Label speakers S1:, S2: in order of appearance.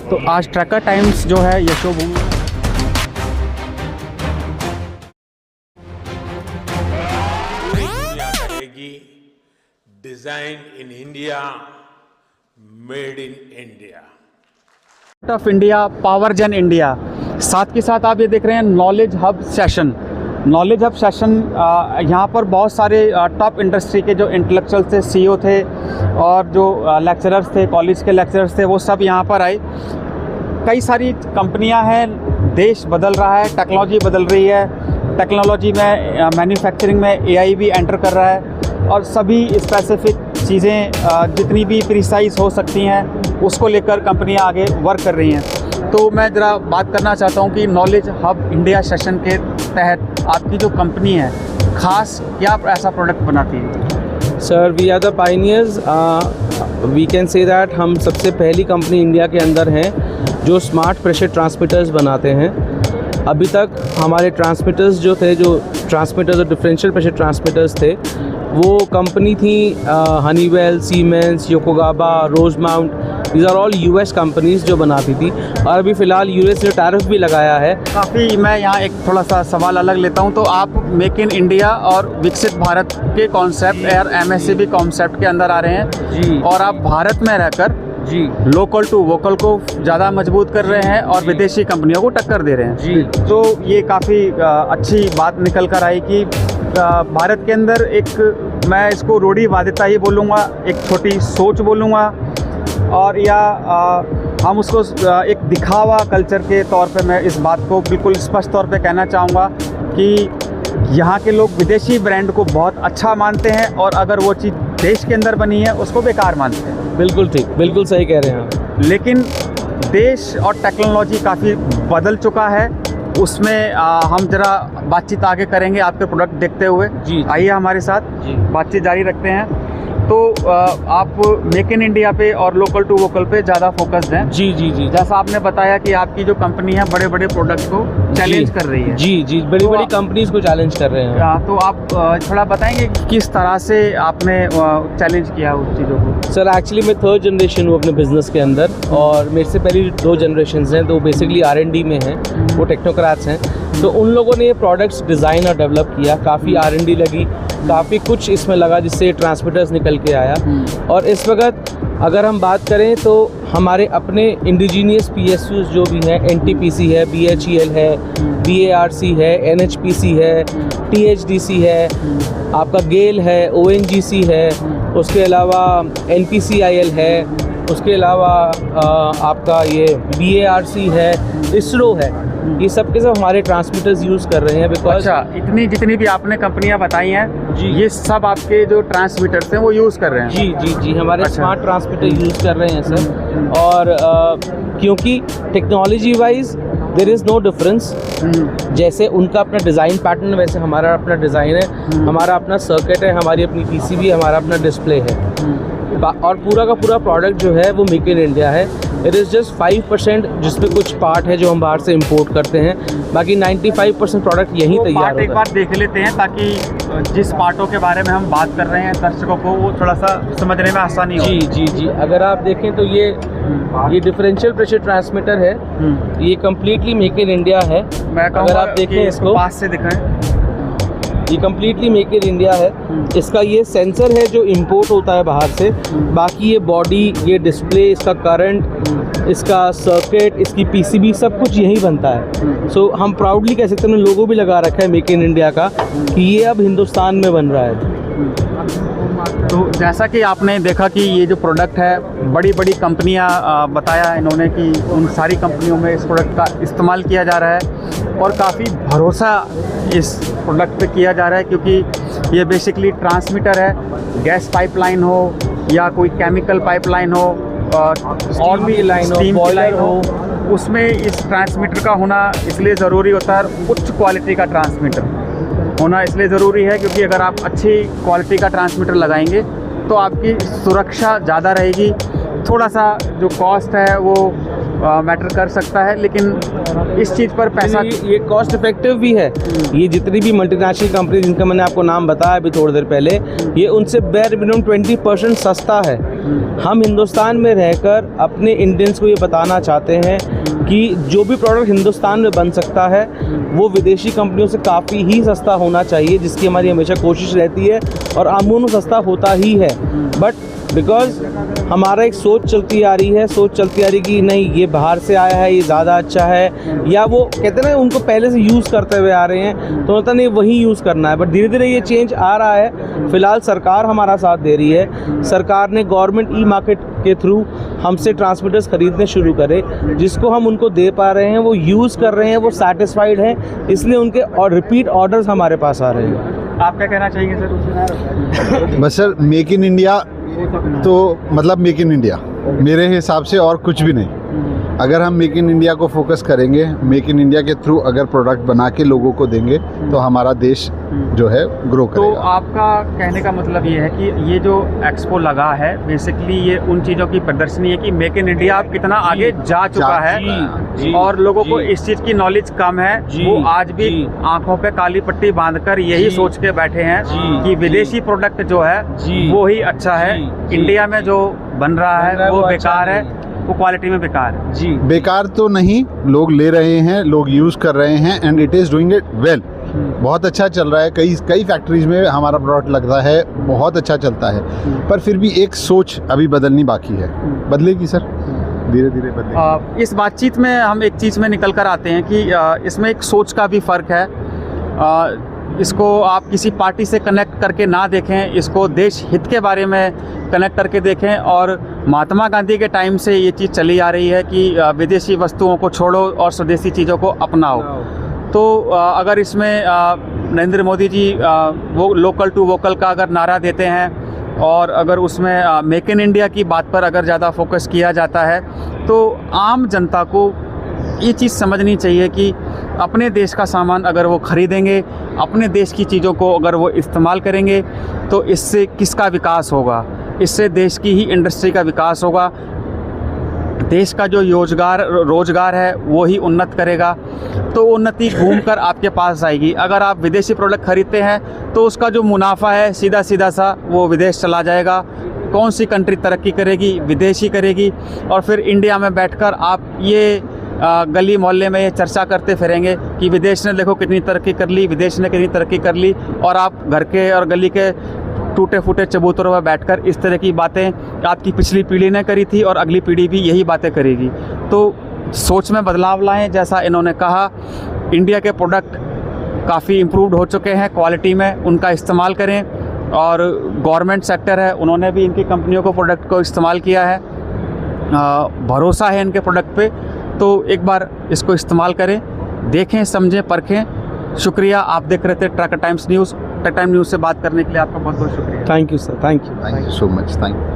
S1: तो आज tracker times जो है Yashobhoomi
S2: design in India, made in India,
S1: of India, power gen India. साथ के साथ आप ये देख रहे हैं knowledge hub session. Knowledge hub session यहाँ पर बहुत सारे टॉप इंडस्ट्री के जो इंटेलेक्चुअल थे, सीईओ थे और जो लेक्चरर्स थे, कॉलेज के लेक्चरर्स थे, वो सब यहाँ पर आए। कई सारी कंपनियाँ हैं, देश बदल रहा है, टेक्नोलॉजी बदल रही है। टेक्नोलॉजी में मैन्युफैक्चरिंग में एआई भी एंटर कर रहा है और सभी स्पेसिफिक चीज़ें जितनी भी प्रिसाइज हो सकती हैं उसको लेकर कंपनियां आगे वर्क कर रही हैं। तो मैं ज़रा बात करना चाहता हूं कि नॉलेज हब इंडिया सेशन के तहत आपकी जो कंपनी है ख़ास क्या ऐसा प्रोडक्ट बनाती है?
S3: Sir, we are the pioneers. We can say that हम सबसे पहली कंपनी इंडिया के अंदर हैं जो स्मार्ट प्रेशर ट्रांसमीटर्स बनाते हैं। अभी तक हमारे ट्रांसमीटर्स जो थे, जो ट्रांसमीटर्स और डिफरेंशियल प्रेशर ट्रांसमीटर्स थे, वो कंपनी थी Honeywell, Siemens, Yokogawa, Rosemount. These are all US companies जो बनाती थी। और अभी फ़िलहाल यूएस ने टैरिफ भी लगाया है
S1: काफ़ी। मैं यहाँ एक थोड़ा सा सवाल अलग लेता हूँ। तो आप मेक इन इंडिया और विकसित भारत के कॉन्सेप्ट और एमएससीबी कॉन्सेप्ट के अंदर आ रहे हैं
S3: जी,
S1: और आप भारत में रहकर
S3: जी,
S1: लोकल टू वोकल को ज़्यादा मजबूत कर रहे हैं और विदेशी कंपनियों को टक्कर दे रहे हैं
S3: जी।
S1: तो ये काफ़ी अच्छी बात निकल कर आई कि भारत के अंदर एक, मैं इसको रूढ़िवादिता ही बोलूँगा, एक छोटी सोच बोलूँगा, और या हम उसको एक दिखावा कल्चर के तौर पे मैं इस बात को बिल्कुल स्पष्ट तौर पे कहना चाहूँगा कि यहाँ के लोग विदेशी ब्रांड को बहुत अच्छा मानते हैं और अगर वो चीज़ देश के अंदर बनी है उसको बेकार मानते हैं।
S3: बिल्कुल ठीक, बिल्कुल सही कह रहे हैं आप।
S1: लेकिन देश और टेक्नोलॉजी काफ़ी बदल चुका है, उसमें हम ज़रा बातचीत आगे करेंगे आपके प्रोडक्ट देखते हुए।
S3: जी,
S1: आइए हमारे साथ
S3: जी।
S1: बातचीत जारी रखते हैं। तो आप मेक इन इंडिया पे और लोकल टू वोकल पे ज़्यादा फोकस्ड हैं।
S3: जी, जी, जी।
S1: जैसा आपने बताया कि आपकी जो कंपनी है बड़े बड़े प्रोडक्ट को चैलेंज कर रही है।
S3: जी, जी, बड़ी बड़ी कंपनीज को चैलेंज कर रहे हैं।
S1: तो आप थोड़ा बताएंगे कि किस तरह से आपने चैलेंज किया उस चीज़ों को?
S3: सर, एक्चुअली मैं थर्ड जनरेशन हूँ अपने बिजनेस के अंदर और मेरे से पहले 2 जनरेशन्स हैं, तो बेसिकली R&D में हैं, वो टेक्नोक्रेट्स हैं। तो उन लोगों ने ये प्रोडक्ट्स डिज़ाइन और डेवलप किया, काफ़ी R&D लगी, काफ़ी कुछ इसमें लगा जिससे ट्रांसमीटर्स निकल के आया। और इस वक्त अगर हम बात करें तो हमारे अपने इंडिजीनियस PSUs जो भी हैं, NTPC है, BHEL है, BARC है, NHPC है, THDC है, आपका गेल है, ONGC है, उसके अलावा NPCIL है, उसके अलावा आपका ये BARC है, ISRO है। ये सब के सब हमारे ट्रांसमीटर्स यूज़ कर रहे हैं बिकॉज।
S1: अच्छा, इतनी जितनी भी आपने कंपनियां बताई हैं
S3: जी,
S1: ये सब आपके जो ट्रांसमीटर्स हैं वो यूज़ कर रहे हैं?
S3: जी, जी, जी, हमारे
S1: अच्छा।
S3: स्मार्ट ट्रांसमीटर यूज़ कर रहे हैं सर। और क्योंकि technology wise there is no difference. जैसे उनका अपना डिज़ाइन पैटर्न वैसे हमारा अपना डिज़ाइन है, हमारा अपना सर्किट है, हमारी अपनी PCB, हमारा अपना डिस्प्ले है। और पूरा का पूरा प्रोडक्ट जो है वो मेक इन इंडिया है। इट इज़ जस्ट 5% जिसमें कुछ पार्ट है जो हम बाहर से इंपोर्ट करते हैं, बाकी 95% प्रोडक्ट यहीं तैयार होता है।
S1: एक बार देख लेते हैं ताकि जिस पार्टों के बारे में हम बात कर रहे हैं दर्शकों को वो थोड़ा सा समझने में आसानी हो।
S3: जी, जी, जी। अगर आप देखें तो ये डिफरेंशियल प्रेशर ट्रांसमीटर है, ये कम्प्लीटली मेक इन इंडिया है।
S1: मैं
S3: अगर आप देखें इसको
S1: पास से दिखाएं,
S3: ये कम्प्लीटली मेक इन इंडिया है। इसका ये सेंसर है जो इंपोर्ट होता है बाहर से, बाकी ये बॉडी, ये डिस्प्ले, इसका करंट, इसका सर्किट, इसकी PCB सब कुछ यहीं बनता है। सो हम प्राउडली कह सकते हैं, लोगो भी लगा रखा है मेक इन इंडिया का कि ये अब हिंदुस्तान में बन रहा है।
S1: तो जैसा कि आपने देखा कि ये जो प्रोडक्ट है बड़ी बड़ी कंपनियां बताया इन्होंने कि उन सारी कंपनियों में इस प्रोडक्ट का इस्तेमाल किया जा रहा है और काफ़ी भरोसा इस प्रोडक्ट पे किया जा रहा है क्योंकि ये बेसिकली ट्रांसमीटर है। गैस पाइपलाइन हो या कोई केमिकल पाइपलाइन हो और भी
S3: लाइन हो,
S1: स्टीम की
S3: बॉयलर
S1: लाइन हो, उसमें इस ट्रांसमीटर का होना इसलिए ज़रूरी होता है। उच्च क्वालिटी का ट्रांसमीटर होना इसलिए ज़रूरी है क्योंकि अगर आप अच्छी क्वालिटी का ट्रांसमीटर लगाएंगे तो आपकी सुरक्षा ज़्यादा रहेगी। थोड़ा सा जो कॉस्ट है वो मैटर कर सकता है, लेकिन इस चीज़ पर पैसा
S3: ये कॉस्ट इफेक्टिव भी है। ये जितनी भी मल्टीनेशनल कंपनी जिनका मैंने आपको नाम बताया अभी थोड़ी देर पहले, ये उनसे बेयर मिनिमम 20% सस्ता है। हम हिंदुस्तान में रहकर अपने इंडियंस को ये बताना चाहते हैं कि जो भी प्रोडक्ट हिंदुस्तान में बन सकता है वो विदेशी कंपनियों से काफ़ी ही सस्ता होना चाहिए, जिसकी हमारी हमेशा कोशिश रहती है और अमूमन सस्ता होता ही है। बट बिकॉज हमारा एक सोच चलती आ रही है कि नहीं ये बाहर से आया है, ये ज़्यादा अच्छा है, या वो कहते हैं ना उनको पहले से यूज़ करते हुए आ रहे हैं तो होता नहीं वही यूज़ करना है। बट धीरे धीरे ये चेंज आ रहा है। फ़िलहाल सरकार हमारा साथ दे रही है। सरकार ने गवर्नमेंट ई मार्केट के थ्रू हमसे ट्रांसमीटर्स खरीदने शुरू करे, जिसको हम उनको दे पा रहे हैं, वो यूज़ कर रहे हैं, वो सेटिस्फाइड हैं, इसलिए उनके और रिपीट ऑर्डर्स हमारे पास आ रहे हैं।
S1: आप क्या कहना चाहेंगे सर?
S4: बस सर, मेक इन इंडिया तो मतलब मेक इन इंडिया मेरे हिसाब से और कुछ भी नहीं। अगर हम मेक इन इंडिया को फोकस करेंगे, मेक इन इंडिया के थ्रू अगर प्रोडक्ट बना के लोगों को देंगे तो हमारा देश जो है ग्रो करेगा।
S1: तो आपका कहने का मतलब ये है कि ये जो एक्सपो लगा है बेसिकली ये उन चीज़ों की प्रदर्शनी है कि मेक इन इंडिया अब कितना आगे जा चुका है और लोगों को इस चीज़ की नॉलेज कम है। वो आज भी आंखों पे काली पट्टी बांधकर यही सोच के बैठे हैं कि विदेशी प्रोडक्ट जो है वो ही अच्छा है, इंडिया में जो बन रहा है वो बेकार है, वो क्वालिटी में बेकार है।
S3: जी,
S4: बेकार तो नहीं, लोग ले रहे हैं, लोग यूज़ कर रहे हैं and it is doing it well. बहुत अच्छा चल रहा है। कई फैक्ट्रीज में हमारा प्रोडक्ट लगता है, बहुत अच्छा चलता है। पर फिर भी एक सोच अभी बदलनी बाकी है। बदलेगी सर, धीरे धीरे बदलेगी।
S1: इस बातचीत में हम एक चीज़ में निकल कर आते हैं कि इसमें एक सोच का भी फ़र्क है। इसको आप किसी पार्टी से कनेक्ट करके ना देखें, इसको देश हित के बारे में कनेक्ट करके देखें। और महात्मा गांधी के टाइम से ये चीज़ चली आ रही है कि विदेशी वस्तुओं को छोड़ो और स्वदेशी चीज़ों को अपनाओ। तो अगर इसमें नरेंद्र मोदी जी वो लोकल टू वोकल का अगर नारा देते हैं और अगर उसमें मेक इन इंडिया की बात पर अगर ज़्यादा फोकस किया जाता है तो आम जनता को ये चीज़ समझनी चाहिए कि अपने देश का सामान अगर वो ख़रीदेंगे, अपने देश की चीज़ों को अगर वो इस्तेमाल करेंगे तो इससे किसका विकास होगा? इससे देश की ही इंडस्ट्री का विकास होगा। देश का जो रोज़गार है वो ही उन्नत करेगा, तो उन्नति घूमकर आपके पास आएगी। अगर आप विदेशी प्रोडक्ट खरीदते हैं तो उसका जो मुनाफा है सीधा सा वो विदेश चला जाएगा। कौन सी कंट्री तरक्की करेगी? विदेश ही करेगी। और फिर इंडिया में बैठकर आप ये गली मोहल्ले में ये चर्चा करते फिरेंगे कि विदेश ने देखो कितनी तरक्की कर ली, विदेश ने कितनी तरक्की कर ली, और आप घर के और गली के टूटे फूटे चबूतरों में बैठकर इस तरह की बातें आपकी पिछली पीढ़ी ने करी थी और अगली पीढ़ी भी यही बातें करेगी। तो सोच में बदलाव लाएं। जैसा इन्होंने कहा, इंडिया के प्रोडक्ट काफ़ी इम्प्रूव्ड हो चुके हैं क्वालिटी में, उनका इस्तेमाल करें। और गवर्नमेंट सेक्टर है, उन्होंने भी इनकी कंपनियों को प्रोडक्ट को इस्तेमाल किया है, भरोसा है इनके प्रोडक्ट पे। तो एक बार इसको इस्तेमाल करें, देखें, समझें, परखें। शुक्रिया। आप देख रहे थे tracker times news. Tracker time news से बात करने के लिए आपका बहुत बहुत शुक्रिया।
S3: Thank you sir, thank you
S4: so much, thank you.